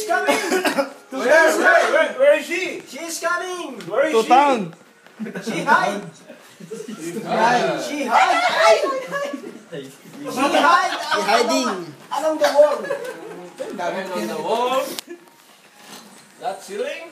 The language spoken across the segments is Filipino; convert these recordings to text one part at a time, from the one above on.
She's coming! Where is she? She's coming! Where is she? Tutang! She hide! She hide! She hide! hiding. Along the wall! On the wall. That ceiling?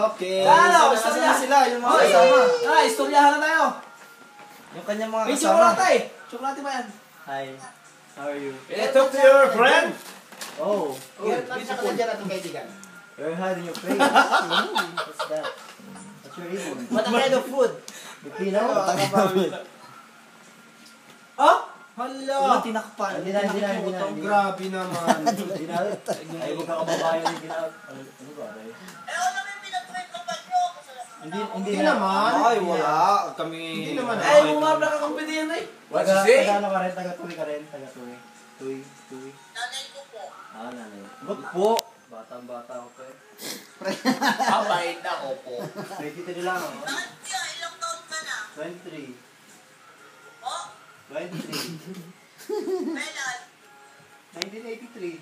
Okay. Ano, istorya sila, yung mga kasama. Istoryahan na tayo. Yung kanyang mga May kasama. chocolate! Chocolate ba yan? Hi, how are you? Talk to your friend. Oh, Nasa ka na dyan atong kaibigan. you're hiding your face. What's that? What's your eating? What kind of food? Pipino? Oh? Hala! Tinakpan. Hindi na. Grabe naman. Hindi na. Ay, huwag ka kababayan yung ginagawa. Ano ba? Hindi naman. Ay, wala. Kami. Hindi naman. Ay, umabla ka kumpetiyan eh. What's he say? Taga-ano ka rin? Taga-tuwi ka rin? Taga-tuwi. Tuwi. Nanay ko po. Ah, nanay. Ba't po? Batang-bata ako pa eh. Mabait ako po. 23 lang ako. Bakit kaya? Ilang taon ka na? 23. Oh, 23. kailan? 1983.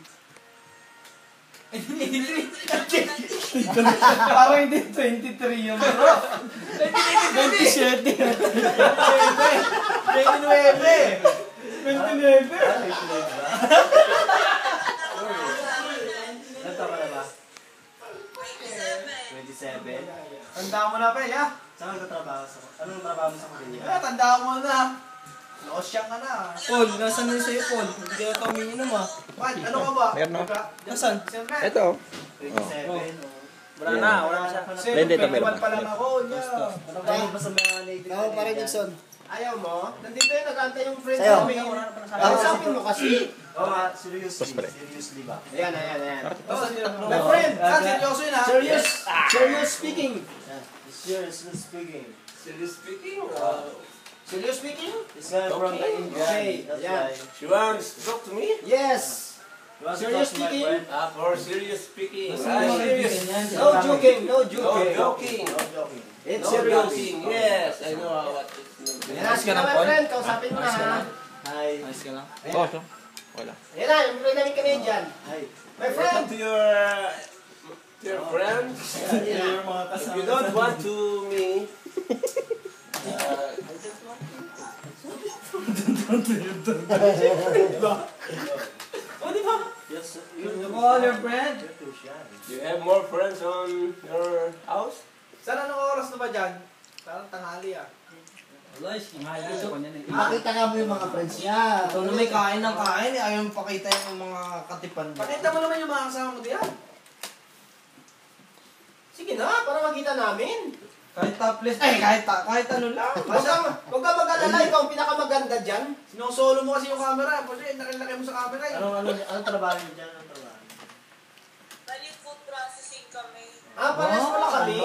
Parang hindi 23 yung bro. 27. 29. 29. Ilan taon ka na ba? 27. 27. Tanda mo na pa eh, ha? Saan ka trabaho? Anong trabaho mo sa Korea? Tanda mo na. Losyang ka na. Paul, nasan na sa'yo, Paul? Hindi ka kami inom ah. Bakit? Ano ka ba? Meron ako. Nasaan? Ito. 27. Wala na siya. Hindi, ito meron. pa lang ako. Ano ba mo ba sa mga native? Ako pa rin, Dixon. Ayaw mo? Nandito yung nag-antay yung friend Sa'yo. namin. Kausapin mo kasi. Oo nga, seriously ba? Ayan. My friend, seryoso yun ha? Serious speaking. Seriously speaking. Serious speaking? Serious speaking? This guy from the India. Okay, That's yeah. why. She wants to talk to me? Yes. You want to Serious talk to my speaking? friend? For serious speaking. Serious. Serious. No joking, no No joking. joking. No joking. It's No serious. joking. Yes, I know what it's. Ayan, sige na my friend, kausapin mo na ha. Hi. Nice ka lang. Oh, so. Wala. Ayan na, yung friend namin Canadian. Hi. My friend. Talk to your friends. Your mga If kasama. you don't want to me, O, di ba? Yes, You call your friend. You're too shy. you have more friends on your house? Saan anong oras na ba dyan? Parang tanghali ah. Wala, singahalin ko niyan eh. Pakita nga mo yung mga friends niya. Ito na may kain ng kain eh. Ayaw mo pakita yung mga katipan mo. Pakita mo naman yung mga kasama mo diyan. Sige na, para makita namin. Kahit topless, kahit ano lang. Huwag ka mag-alala, ikaw ang pinakamaganda dyan. Sinusolo mo kasi yung camera. Kasi nakilaki mo sa camera eh. Anong trabaho niyo dyan? Anong trabaho? Bali food processing kami. Parehas pala kami.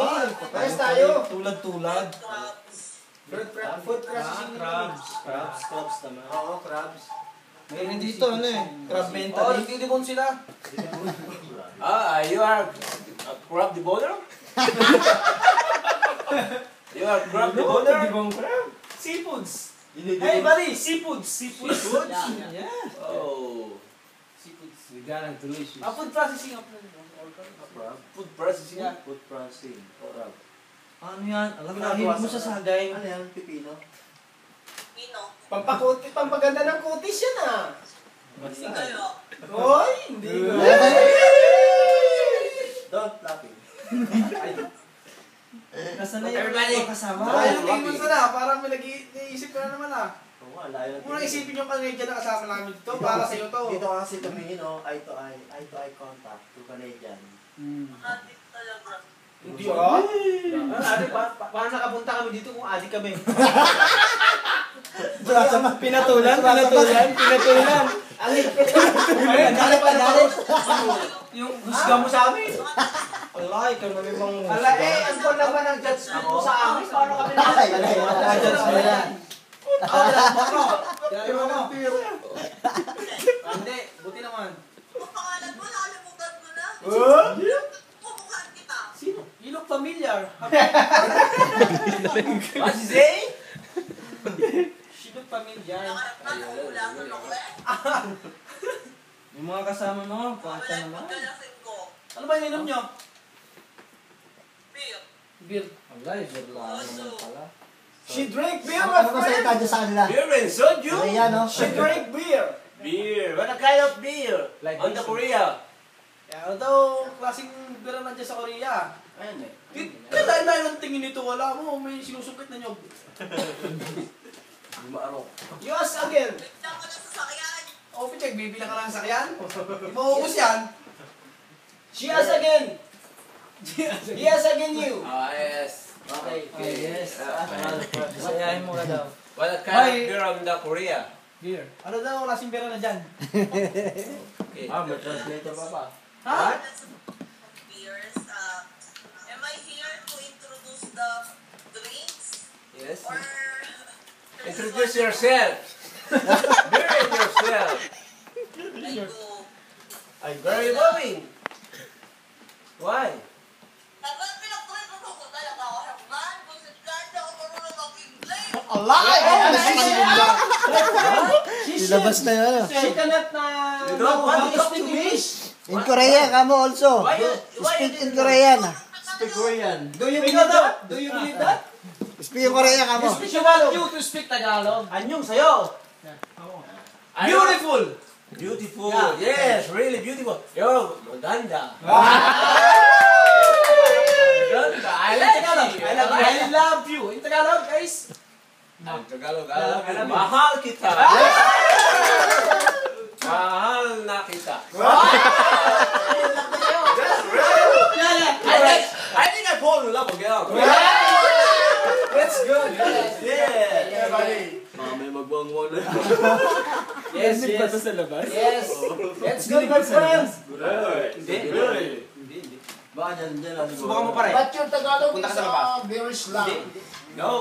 Parehas tayo. Tulad-tulad. Crabs. Food processing crabs. Crabs naman. Oo, crabs. Meron dito ano eh. Crab Oo, mentally. nagtitipon sila. You are a crab deboner? You are crab deboner? crab. Seafoods. Hey, Hey, buddy, seafoods. Seafoods. Yeah. Oh. Seafoods. Delicious. Food processing. Food processing? Yeah. Food processing. Crab. Ano yan? Alam na, hilig mo sa sagay. Ano yan? Pipino? Pino. Pampaganda ng kutis yan ah. Hindi kayo. Hoy, hindi ko. Don't laugh it. Nasaan na yung Everybody. mga kasama? Ayaw tingin mo sana, parang may nag-iisip ka na naman ah. Oo nga, layo ng Muna isipin yung Canadian na kasama namin dito, para sa'yo to. Dito ka kasi tumingin, no? Eye to eye contact to Canadian. Adik talaga. Hindi ba? Ate, paano nakapunta kami dito kung adik kami? Pinatulan. Adik. Yung husga mo sa amin. Wala, ikaw na may mga Ala ang ko naman ang judgment mo sa amin. Paano kami judge mo yan. Hindi, buti naman. Ang pangalan mo, nakalimutan mo na. Kumukhaan kita. Sino? You look familiar. What's he saying? She look familiar. Nakarap na, nakulasan ako eh. Yung mga kasama mo, pata Wala naman. pagkalasing ko. Ano ba ininom nyo? Beer. Beer. Wala, beer lang naman pala. She drank beer, Ano my ba friend! salita dyan sa kanila? Beer and soju? Korea, no? She drank beer! Beer. What kind of beer? Like On the this. Korea. Ano daw, klaseng beer na dyan sa Korea? Ayun eh. Dahil ng tingin nito, wala mo, may sinusungkit na nyo. Marok. Yes, again! Bigyan ko na sa sakyan. O, Pichek, bibilang ka lang sa sakyan? Di mo uubos yan. She has again! He has again you! Ah, yes. Okay. Okay, yes. Ah, Sayahin mo ka daw. What kind of beer on the Korea? Beer. Ano daw, klaseng beer na dyan? Okay. May translator pa pa. Ha? Beers. Am I here to introduce the drinks? Yes. Or... Introduce yourself. Beer in yourself. I go. Where are you going? Why? Dapat pinag-try ko ko talaga ako. Man, kung sa kanya ako marunong mag-English. Alive! Ilabas na yun, ano? She cannot na... You don't want to talk speak to me? English. In Korean, kamo also. Why Speak you in Korean. Speak Korean. Do you believe that? Do you believe that? Speak in Korean, kamo. She want you to speak Tagalog. Anyong sayo. Beautiful! Beautiful. Yeah. Yes, really beautiful. Yo, maganda. Maganda. I like Tagalog. you. I love you. In Tagalog, guys. Ang Tagalog, I love you. Mahal kita. Mahal na kita. I think I fall in love again. That's good. Yeah. May magbuwang mo na. Yes, yes. sa labas? Yes. That's good, my friends. Really? Baka dyan lang. Subukan mo pa rin. But your Tagalog Punta ka is sa labas. very slang. No,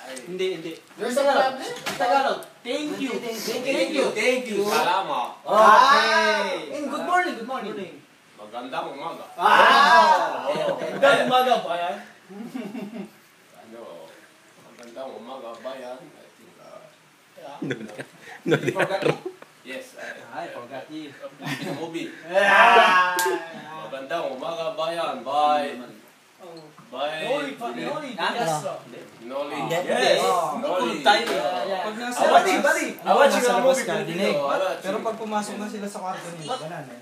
Hindi. There's a problem. Tagalog. Thank you. Thank you. Salamat. Okay. And good morning, good morning. Magandang umaga. Magandang umaga pa yan. Ano, magandang umaga bayan. I think, yes, Ay, forgot you. in a movie. Magandang umaga bayan. Bye. Bye. Noli. Noli. Hindi. Yes. Noli. Noli. Pag nasa Bali. bali. I watch Nasa a labas movie ka, Filipino. dinig. I watch. Pero pag pumasok na sila sa kwarto niya, wala na eh.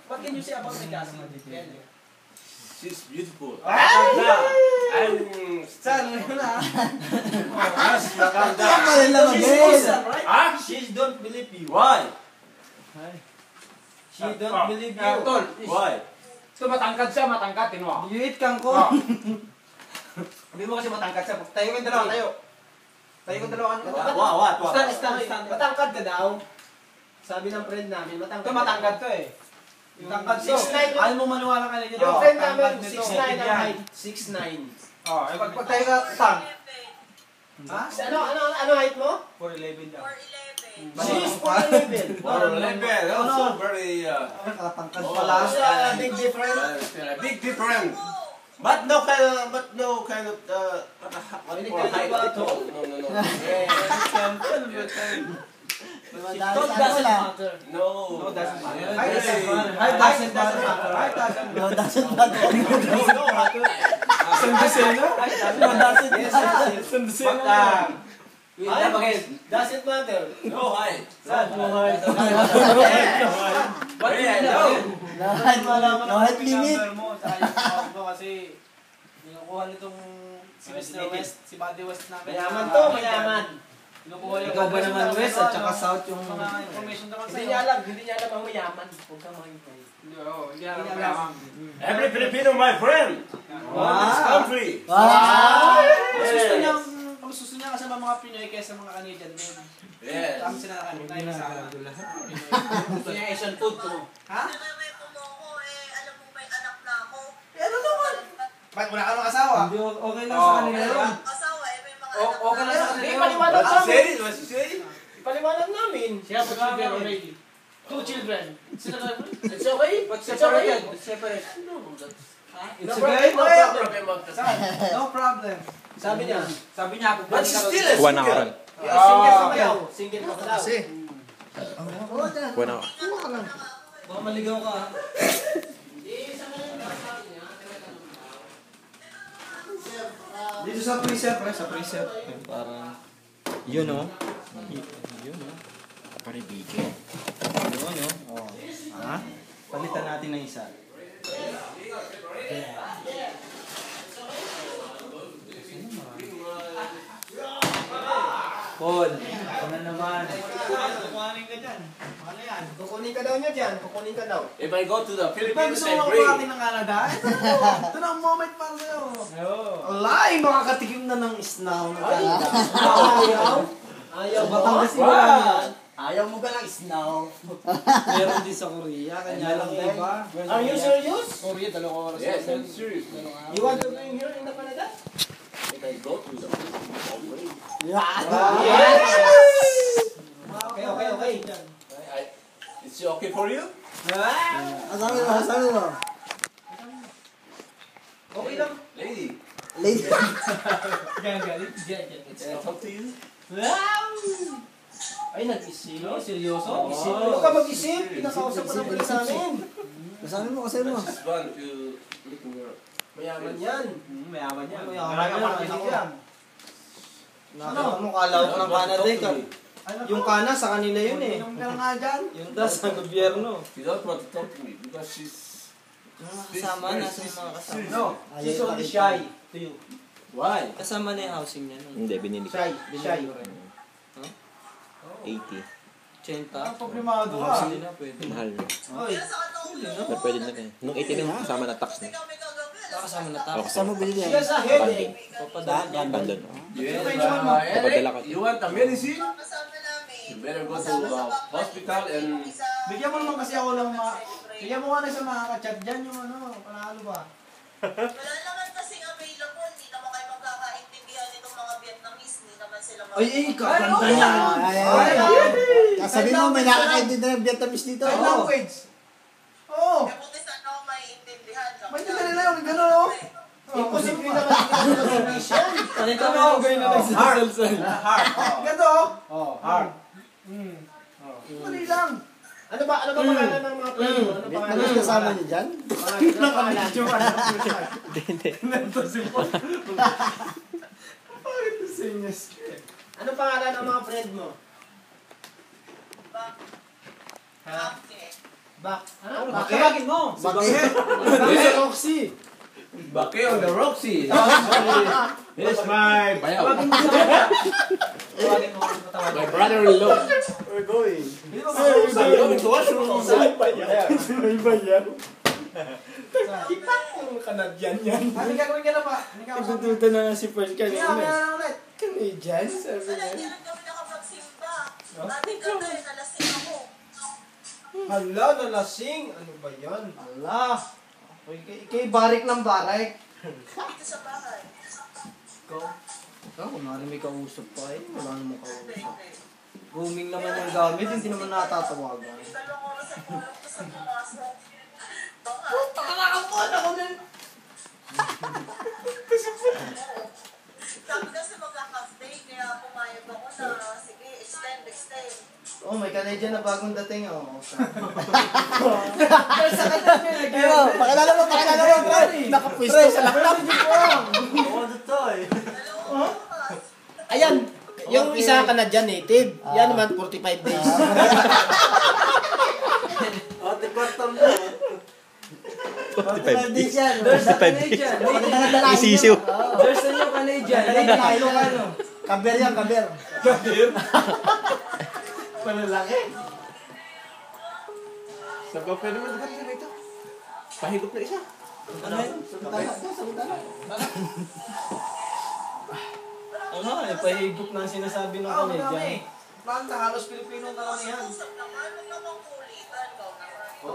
What can you say about my cousin? She's beautiful. Ah! I'm Saan mo yun ah? mas maganda. Tama rin lang, She's Miguel. awesome, right? Ah? She don't believe you. Why? She don't believe you. Tol, Why? ito matangkad siya, matangkad, tinuha. You eat kangkong. Sabi mo kasi matangkad siya. Tayo kang dalawa, tayo. Tayo kang dalawa. What? Stand. Matangkad ka daw. Sabi ng friend namin, matangkad. Ito matangkad to eh. Matangkad to. 6'9" Ayaw mo maniwala ka na dyan. Yung friend namin, 6'9" ang Yan. height. 6'9". Oh, Pag tayo ka, tang. Ha? Ano height mo? 4'11 daw. 4'11. She's 4'11. Or level. Also very Nakatangkad pala. Big difference. big difference. But no kind of what for height? No. Don't doesn't matter. No. No, doesn't matter. Height Height doesn't doesn't matter. Height doesn't matter. No, doesn't matter. No matter. Height doesn't matter. But, doesn't matter. No height. Saan? Ba't Yeah, hindi no. na? No height limit. Number mo, sa ayos mo kasi kinukuha nitong si Mr. West, si Buddy West namin. Mayaman to, mayaman. Kinukuha yung Ikaw ba naman West at saka South yung... mga information naman Hindi sa'yo. niya alam ang mayaman. Huwag kang makintay. Hindi alam. Every Filipino, my friend. Wow. This country. Wow! Mas gusto niya kasi mga Pinoy kaysa mga Canadian din. Yes. Tama sila na sa akin. Gusto niya Asian food to. Ha? Nanareto mo ako alam mo may anak na ako. Ano naman? Ba't wala ka ng asawa? Hindi, okay lang sa kanila yun. Asawa may mga Okay lang sa kanila Hindi, yun. paliwanag What's she namin. saying? What's she saying? Paliwanag namin. She has 2 children already. 2 children. Sila ka It's okay. But It's okay. separated. It's separate. It's No okay? problem. No problem. Sabi niya. Sabi niya, But she's still a Kuha na ako single. rin. Single ka ba daw? Single ka ba daw? Oo, dyan. Kuha na ako. lang. Baka maligaw ka. Dito sa preset, pre, sa preset. Parang, yun o. Yun o. Paribigyan. Yun o. Oh. Ha? Palitan natin ng isa. Paul, ako na naman. Kukuhanin ka dyan. Ano yan? Kukunin ka daw niya dyan. Kukunin ka daw. If I go to the Pag Philippines, gusto I mo bring. makapatin ng Canada, ito na ang moment para sa'yo. Alay, makakatikim na ng snaw na Canada. Ayaw? Ayaw Sa mo? Batangas Wow. wala yan. Ayaw mo ka ng snaw. Meron din sa Korea, kanya lang diba? Are you serious? Korea, 2 oras. Yes, I'm serious. You want to bring here in the Canada? If I go to the Philippines, I bring. Okay, okay, okay. Is it okay for you? Asabi mo, asabi mo. Okay lang. Lady, Lady. Gagalit. can I talk to you? Ay, nag-isip. Seryoso? Oo. Isip. Huwag ka mag-isip. Pinakausap pa naman sa amin. Asabi mo, asabi mo. Just want to look in your. Mayaman yan. Mayaman yan. Mayaman yan. Ano? Ano kala ko ng Canada eh? Talk to me. Yung kana sa kanila yun eh. Inom ka na nga dyan. Yung das sa gobyerno. She don't want to talk to me because she's. Kasama, nasa yung mga kasama. No, she's only shy to you. Why? Kasama na yung housing niya. Hindi, binili ko. Shy. Shy. 80. 80. Problemado Housing na pwede. Mahal na. Oy. Pero pwede na rin. Nung 80 na kasama na tax na. Kasama na tayo. Okay. Kasama bilhin She has a headache. Papadaan. Bandon. Yes, Papadala ka. you want a medicine? Kasama namin. You better go to the hospital and. Bigyan mo naman kasi ako ng mga... Bigyan mo nga na sa mga kachat dyan yung ano, panalo ba? Wala naman kasing available. Hindi naman kayo magkakaintindihan itong mga Vietnamese. Hindi naman sila Ay, kakanta niya. Sabi mo, may nakakaintindi ng Vietnamese dito. Sign language. Oo. Kaya buti sana ako maiintindihan. May tignan nila yung gano'n oh. Imposible naman yung Indonesian. Kanito mo ako kayo na nagsasalsal. Ganto oh. Oh, hard. Mali lang. Ano ba pangalan ng mga friend mo? Ano pangalan? Vietnamese kasama niyo dyan? Ano pangalan? Hindi. Ano pangalan ng mga friend mo? Ha? Bak. Ano? Bakit? Tawagin mo. Bakit? Bakit? Roxy. Bake on the Roxy. Here's my bayaw. Tawagin mo sa mga. Tawagin mo. Tawagin My brother-in-law. We're going. I'm going to washroom. Yung Canadian yan. Ano gagawin ka na ba? Ano gagawin ka na? Itututa na si First Kaya kanina. na ulit. Canadian? Sabi Wala, niya. hindi rin kami nakapagsimba. Dating gabi, nalasing ako. Hala, nalasing. Ano ba yan? Hala. Kay barik ng barik. Dito sa bahay. Kung may kausap pa eh. Wala namang kausap. Hindi. Roaming naman yung gamit, hindi naman natatawagan. Dalawang oras ang oras ko sa pumasok. Baka. Nakakapuan ako nun. Sabi kasi magka-half day, kaya pumayag ako na, sige, extend. Oh, may Canadian na bagong dating. Oh, okay. Pero, pakilala mo, pre. Nakapwisto sa laptop. Ayan. Yung isa Canadian native. Yan naman 45 days. Ate kwartam na. 45 days. There's a 45 days. Canadian. Isisiw. There's a new Canadian. Ilocano. Kaber yan, kaber. Palalaki. Sabi ko, pwede mo dito ito. Pahigop na isa. Ano, pahigop na ang sinasabi ng Canadian. Planta, halos Pilipino karamihan. Usap naman, huwag naman kulitan. Ikaw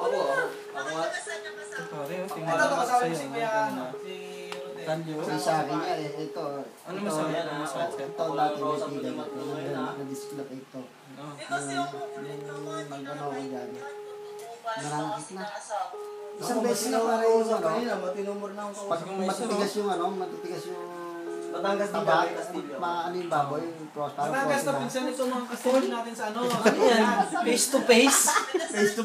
naman. Ako. Makikasal na kasama. Pare, Ito tingnan to ko kasama sa'yo. si Kuya, si Rodel. Kanyo. Sa akin yan, ito. Ano masabi? Ano masabi? Ito dati may tigil. Na-dislocate ito. Eh kasi ako kulit naman. Mag-ano ko dyan. Marami Marangkit na. sinasabi. Isang beses na pare yung ano. matinumor na ako. Pag matitigas yung ano, matitigas yung Batangas di taba, ba? Castillo. ano yung baboy, parang Batangas na frozen na. pinsan ito mga kastil natin sa ano. Ano yan? Face to face? Face to